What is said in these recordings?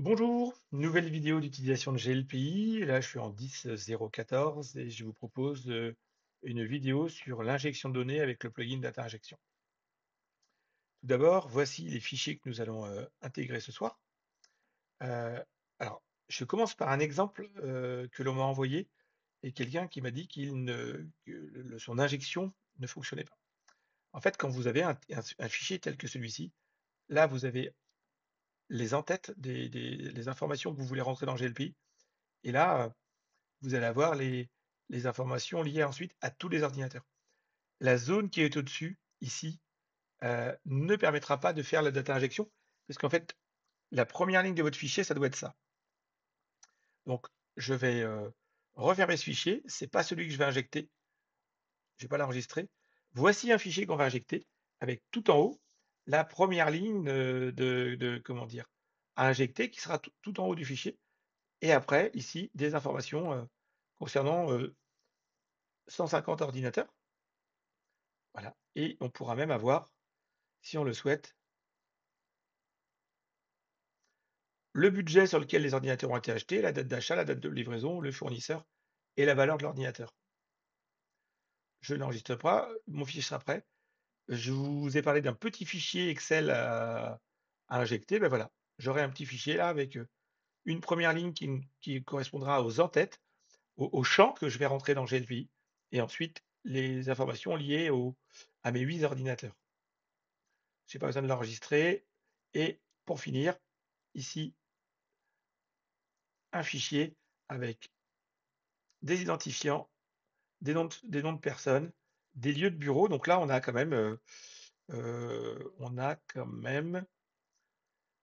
Bonjour, nouvelle vidéo d'utilisation de GLPI. Là, je suis en 10.0.14 et je vous propose une vidéo sur l'injection de données avec le plugin Data Injection. Tout d'abord, voici les fichiers que nous allons intégrer ce soir. Euh, alors, je commence par un exemple que l'on m'a envoyé et quelqu'un qui m'a dit que son injection ne fonctionnait pas. En fait, quand vous avez un fichier tel que celui-ci, là, vous avez les en-têtes les informations que vous voulez rentrer dans GLPI. Et là, vous allez avoir les informations liées ensuite à tous les ordinateurs. La zone qui est au-dessus, ici, ne permettra pas de faire la data injection, parce qu'en fait, la première ligne de votre fichier, ça doit être ça. Donc, je vais refermer ce fichier. C'est pas celui que je vais injecter. Je vais pas l'enregistrer. Voici un fichier qu'on va injecter avec tout en haut la première ligne comment dire, à injecter qui sera tout en haut du fichier. Et après, ici, des informations concernant 150 ordinateurs. Voilà. Et on pourra même avoir, si on le souhaite, le budget sur lequel les ordinateurs ont été achetés, la date d'achat, la date de livraison, le fournisseur et la valeur de l'ordinateur. Je n'enregistre pas, mon fichier sera prêt. Je vous ai parlé d'un petit fichier Excel à injecter. Ben voilà, j'aurai un petit fichier là avec une première ligne qui correspondra aux en-têtes, aux champs que je vais rentrer dans GLPI, et ensuite les informations liées à mes 8 ordinateurs. Je n'ai pas besoin de l'enregistrer. Et pour finir, ici, un fichier avec des identifiants, des noms de personnes, des lieux de bureau. Donc là, on a quand même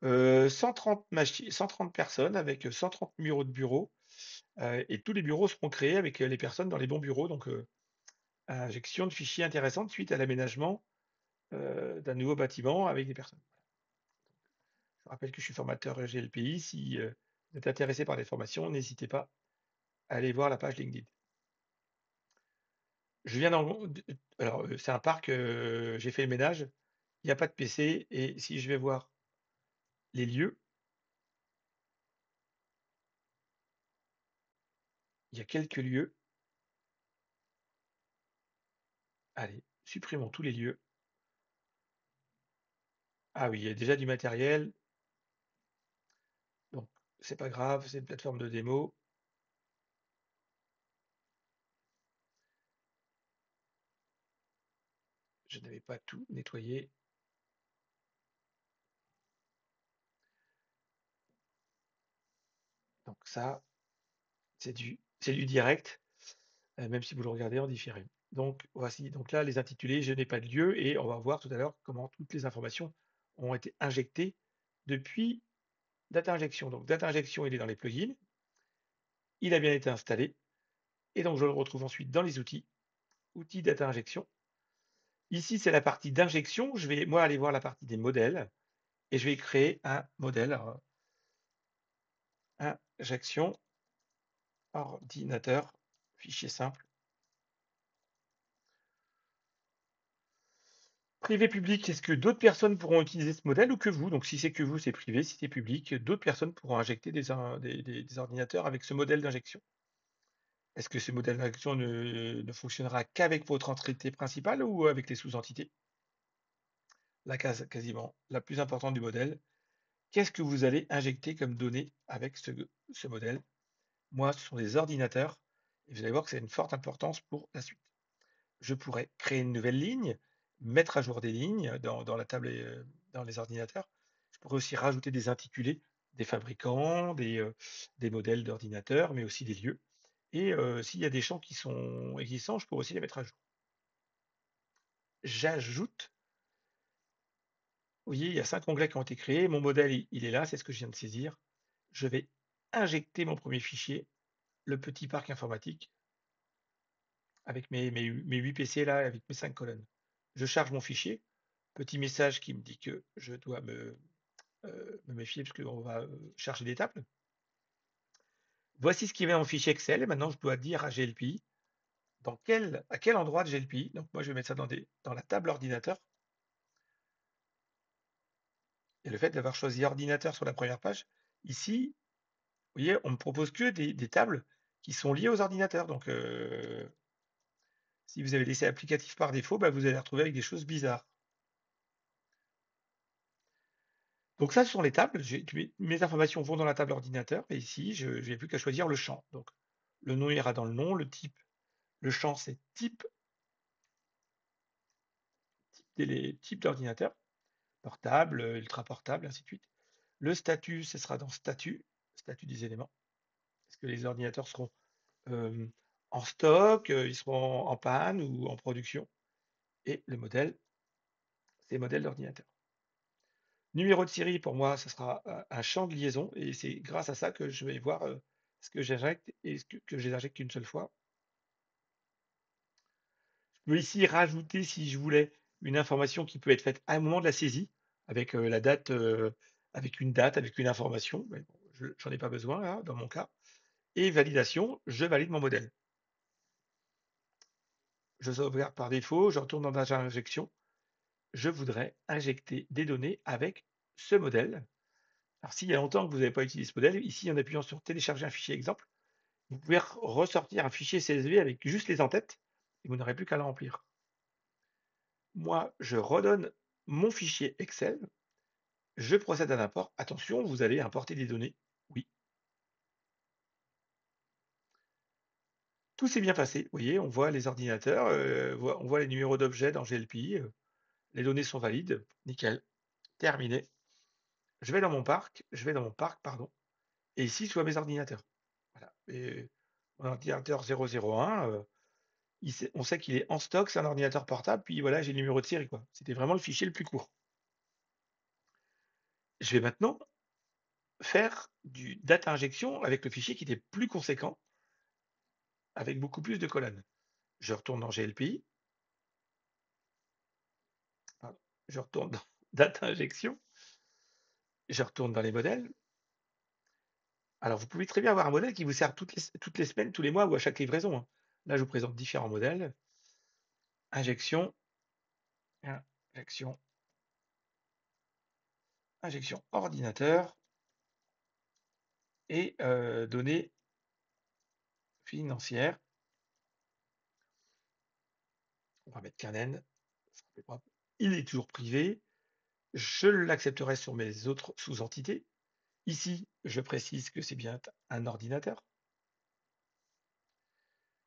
130 130 personnes avec 130 numéros de bureau. Et tous les bureaux seront créés avec les personnes dans les bons bureaux. Donc, injection de fichiers intéressante suite à l'aménagement d'un nouveau bâtiment avec des personnes. Je rappelle que je suis formateur GLPI. Si vous êtes intéressé par les formations, n'hésitez pas à aller voir la page LinkedIn. Je viens alors, c'est un parc, j'ai fait le ménage, il n'y a pas de PC et si je vais voir les lieux, il y a quelques lieux. Allez, supprimons tous les lieux. Ah oui, il y a déjà du matériel, donc c'est pas grave, c'est une plateforme de démo. Je n'avais pas tout nettoyé. Donc ça, c'est du direct, même si vous le regardez en différé. Donc voici, donc là, les intitulés, je n'ai pas de lieu et on va voir tout à l'heure comment toutes les informations ont été injectées depuis Data Injection. Donc Data Injection, il est dans les plugins, il a bien été installé. Et donc, je le retrouve ensuite dans les outils, outils Data Injection. Ici, c'est la partie d'injection. Je vais, moi, aller voir la partie des modèles et je vais créer un modèle. Alors, injection, ordinateur, fichier simple. Privé public, est-ce que d'autres personnes pourront utiliser ce modèle ou que vous? Donc, si c'est que vous, c'est privé. Si c'est public, d'autres personnes pourront injecter des ordinateurs avec ce modèle d'injection. Est-ce que ce modèle d'injection ne fonctionnera qu'avec votre entité principale ou avec les sous-entités? La case quasiment la plus importante du modèle. Qu'est-ce que vous allez injecter comme données avec ce modèle? Moi, ce sont des ordinateurs et vous allez voir que c'est une forte importance pour la suite. Je pourrais créer une nouvelle ligne, mettre à jour des lignes dans la table dans les ordinateurs. Je pourrais aussi rajouter des intitulés des fabricants, des modèles d'ordinateurs, mais aussi des lieux. Et s'il y a des champs qui sont existants, je pourrais aussi les mettre à jour. J'ajoute, vous voyez, il y a 5 onglets qui ont été créés. Mon modèle, il est là, c'est ce que je viens de saisir. Je vais injecter mon premier fichier, le petit parc informatique, avec mes 8 PC là, avec mes 5 colonnes. Je charge mon fichier, petit message qui me dit que je dois me méfier parce qu'on va charger des tables. Voici ce qui vient en fichier Excel. Et maintenant, je dois dire à GLPI à quel endroit de GLPI. Donc moi, je vais mettre ça dans la table ordinateur. Et le fait d'avoir choisi ordinateur sur la première page, Ici, vous voyez, on me propose que des tables qui sont liées aux ordinateurs. Donc, si vous avez laissé applicatif par défaut, bah, vous allez retrouver avec des choses bizarres. Donc ça, ce sont les tables. Mes informations vont dans la table ordinateur. Et ici, je n'ai plus qu'à choisir le champ. Donc, le nom ira dans le nom. Le champ, c'est type d'ordinateur. Portable, ultra portable, ainsi de suite. Le statut, ce sera dans statut des éléments. Est-ce que les ordinateurs seront en stock, ils seront en panne ou en production? Et le modèle, c'est modèle d'ordinateur. Numéro de série, pour moi, ce sera un champ de liaison et c'est grâce à ça que je vais voir ce que j'injecte et que je l'injecte qu'une seule fois. Je peux ici rajouter, si je voulais, une information qui peut être faite à un moment de la saisie, avec la date, avec une date, avec une information. Mais bon, j'en ai pas besoin là, dans mon cas. Et validation, je valide mon modèle. Je sauvegarde par défaut, je retourne dans data injection. Je voudrais injecter des données avec ce modèle. Alors, s'il y a longtemps que vous n'avez pas utilisé ce modèle, ici, en appuyant sur télécharger un fichier exemple, vous pouvez ressortir un fichier CSV avec juste les en-têtes et vous n'aurez plus qu'à le remplir. Moi, je redonne mon fichier Excel, je procède à l'import. Attention, vous allez importer des données. Oui. Tout s'est bien passé. Vous voyez, on voit les ordinateurs, on voit les numéros d'objets dans GLPI, les données sont valides. Nickel. Terminé. Je vais dans mon parc, pardon. Et ici, je vois mes ordinateurs. Voilà. Et mon ordinateur 001, on sait qu'il est en stock, c'est un ordinateur portable, puis voilà, j'ai le numéro de série, quoi. C'était vraiment le fichier le plus court. Je vais maintenant faire du data injection avec le fichier qui était plus conséquent, avec beaucoup plus de colonnes. Je retourne dans GLPI, pardon, je retourne dans data injection, je retourne dans les modèles. Alors, vous pouvez très bien avoir un modèle qui vous sert toutes les semaines, tous les mois ou à chaque livraison, hein. Là, je vous présente différents modèles. Injection, injection, injection ordinateur et données financières. On va mettre qu'un N, il est toujours privé. Je l'accepterai sur mes autres sous-entités. Ici, je précise que c'est bien un ordinateur.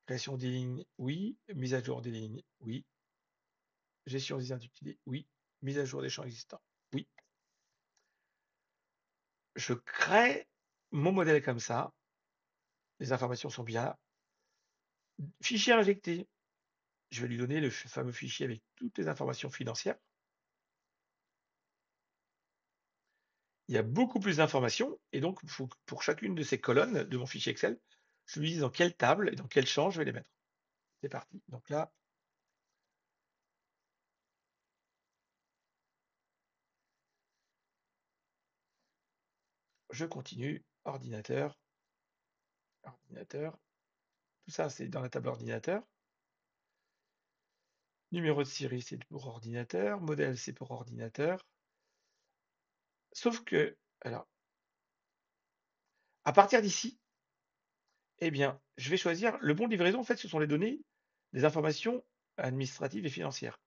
Création des lignes, oui. Mise à jour des lignes, oui. Gestion des intitulés, oui. Mise à jour des champs existants, oui. Je crée mon modèle comme ça. Les informations sont bien là. Fichier injecté. Je vais lui donner le fameux fichier avec toutes les informations financières. Il y a beaucoup plus d'informations et donc il faut que pour chacune de ces colonnes de mon fichier Excel, je lui dise dans quelle table et dans quel champ je vais les mettre. C'est parti. Donc là, je continue. Ordinateur, ordinateur. Tout ça, c'est dans la table ordinateur. Numéro de série, c'est pour ordinateur. Modèle, c'est pour ordinateur. Sauf que, alors, à partir d'ici, eh bien, je vais choisir le bon de livraison. En fait, ce sont les données des informations administratives et financières.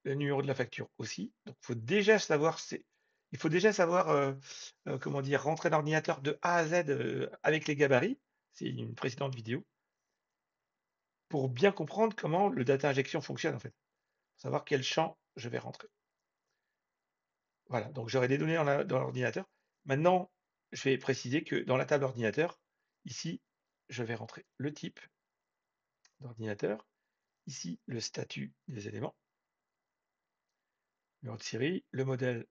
Le numéro de la facture aussi. Donc, il faut déjà savoir, comment dire, rentrer l'ordinateur de A à Z avec les gabarits. C'est une précédente vidéo. Pour bien comprendre comment le data injection fonctionne, en fait. Pour savoir quel champ je vais rentrer. Voilà, donc j'aurai des données dans l'ordinateur. Maintenant, je vais préciser que dans la table ordinateur, ici, je vais rentrer le type d'ordinateur, ici le statut des éléments, numéro de série, le modèle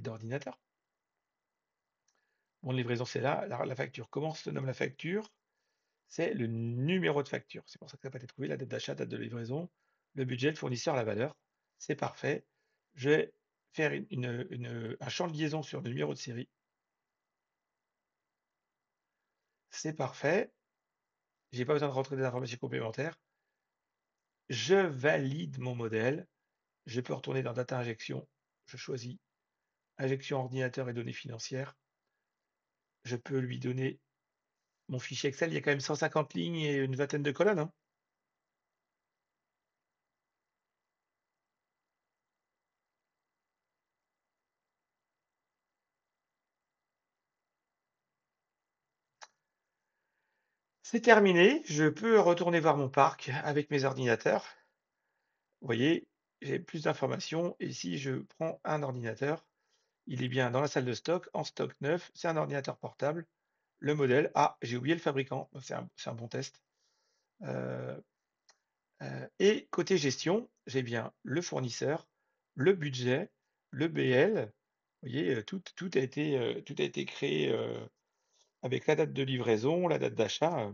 d'ordinateur. Mon livraison, c'est là, la facture. Comment se nomme la facture? C'est le numéro de facture. C'est pour ça que ça n'a pas été trouvé, la date d'achat, date de livraison, le budget, le fournisseur, la valeur. C'est parfait. Je vais faire un champ de liaison sur le numéro de série. C'est parfait. Je n'ai pas besoin de rentrer des informations complémentaires. Je valide mon modèle. Je peux retourner dans Data Injection. Je choisis injection ordinateur et données financières. Je peux lui donner mon fichier Excel. Il y a quand même 150 lignes et une vingtaine de colonnes, hein. C'est terminé. Je peux retourner voir mon parc avec mes ordinateurs. Vous voyez, j'ai plus d'informations. Et si je prends un ordinateur, il est bien dans la salle de stock, en stock neuf. C'est un ordinateur portable. Le modèle. Ah, j'ai oublié le fabricant. C'est un bon test. Euh, et côté gestion, j'ai bien le fournisseur, le budget, le BL. Vous voyez, tout a été créé avec la date de livraison, la date d'achat.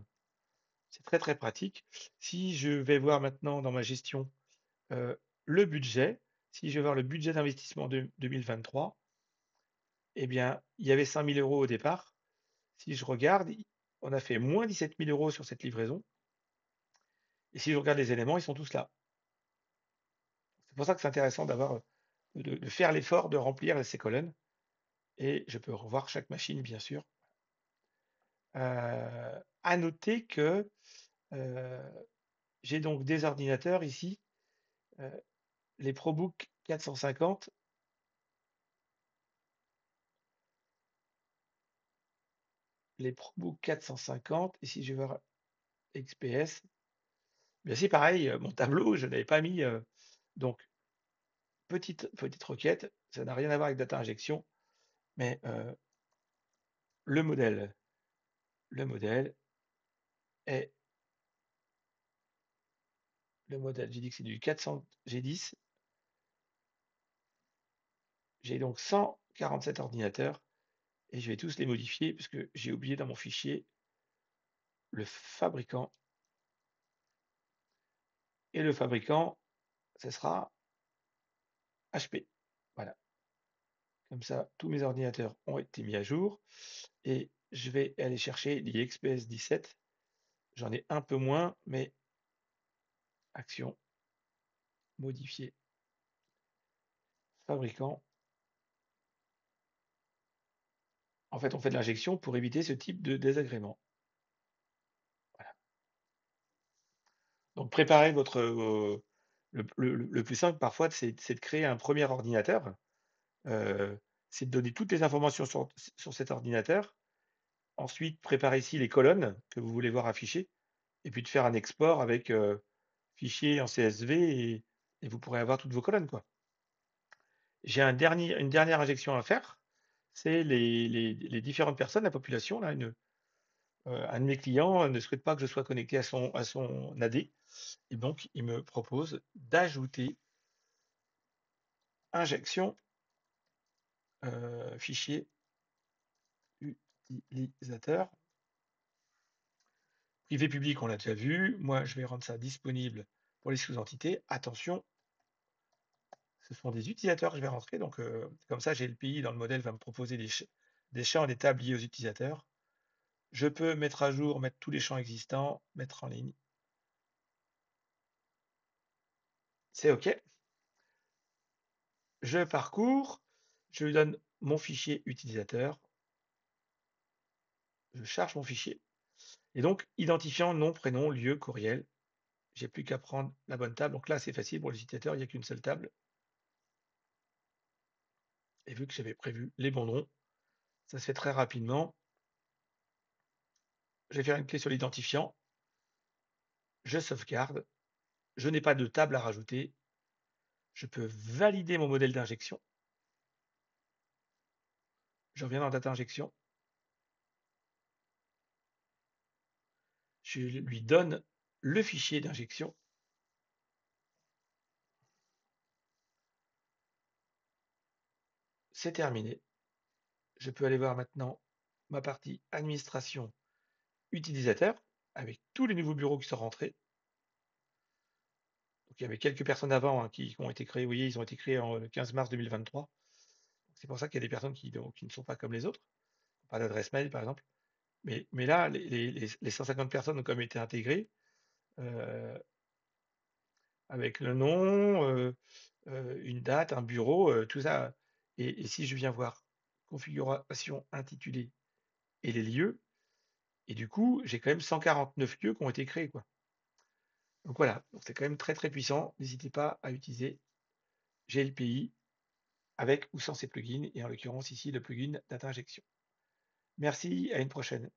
C'est très très pratique. Si je vais voir maintenant dans ma gestion euh, le budget, si je vais voir le budget d'investissement de 2023, eh bien, il y avait 5 000 euros au départ. Si je regarde, on a fait moins 17 000 euros sur cette livraison. Et si je regarde les éléments, ils sont tous là. C'est pour ça que c'est intéressant de faire l'effort de remplir ces colonnes. Et je peux revoir chaque machine, bien sûr. À noter que euh, j'ai donc des ordinateurs ici, euh, les ProBook 450, les ProBook 450, et si je vais voir XPS, bien c'est pareil, mon tableau, je n'avais pas mis. Donc, petite requête, ça n'a rien à voir avec data injection, mais le modèle, le modèle est le modèle, j'ai dit que c'est du 400 G10, j'ai donc 147 ordinateurs et je vais tous les modifier parce que j'ai oublié dans mon fichier le fabricant. Et le fabricant, ce sera HP. Voilà. Comme ça, tous mes ordinateurs ont été mis à jour. Et je vais aller chercher l'IXPS 17. J'en ai un peu moins, mais action, modifier, fabricant. En fait, on fait de l'injection pour éviter ce type de désagrément. Voilà. Donc, préparez votre. Le plus simple, parfois, c'est de créer un premier ordinateur. Euh, c'est de donner toutes les informations sur cet ordinateur. Ensuite, préparez ici les colonnes que vous voulez voir affichées. Et puis de faire un export avec fichier en CSV et vous pourrez avoir toutes vos colonnes, quoi. J'ai une dernière injection à faire. C'est les différentes personnes, la population. Là, un de mes clients ne souhaite pas que je sois connecté à son AD. Et donc, il me propose d'ajouter injection fichier utilisateur. Privé public, on l'a déjà vu. Moi, je vais rendre ça disponible pour les sous-entités. Attention, ce sont des utilisateurs que je vais rentrer. Donc, comme ça, GLPI dans le modèle va me proposer des champs et des tables liés aux utilisateurs. Je peux mettre à jour, mettre tous les champs existants, mettre en ligne. C'est OK. Je parcours. Je lui donne mon fichier utilisateur. Je charge mon fichier. Et donc, identifiant nom, prénom, lieu, courriel. J'ai plus qu'à prendre la bonne table. Donc là, c'est facile pour les utilisateurs, il n'y a qu'une seule table. Et vu que j'avais prévu les bons noms, ça se fait très rapidement. Je vais faire une clé sur l'identifiant. Je sauvegarde. Je n'ai pas de table à rajouter. Je peux valider mon modèle d'injection. Je reviens dans Data Injection. Je lui donne le fichier d'injection. C'est terminé. Je peux aller voir maintenant ma partie administration utilisateur avec tous les nouveaux bureaux qui sont rentrés. Donc, il y avait quelques personnes avant qui ont été créées. Vous voyez, ils ont été créés en 15 mars 2023. C'est pour ça qu'il y a des personnes qui ne sont pas comme les autres. Pas d'adresse mail, par exemple. Mais là, les 150 personnes ont quand même été intégrées avec le nom, une date, un bureau, tout ça. Et si je viens voir configuration intitulée et les lieux, et du coup, j'ai quand même 149 lieux qui ont été créés, quoi. Donc voilà, donc c'est quand même très très puissant. N'hésitez pas à utiliser GLPI avec ou sans ces plugins, et en l'occurrence ici le plugin data injection. Merci, à une prochaine.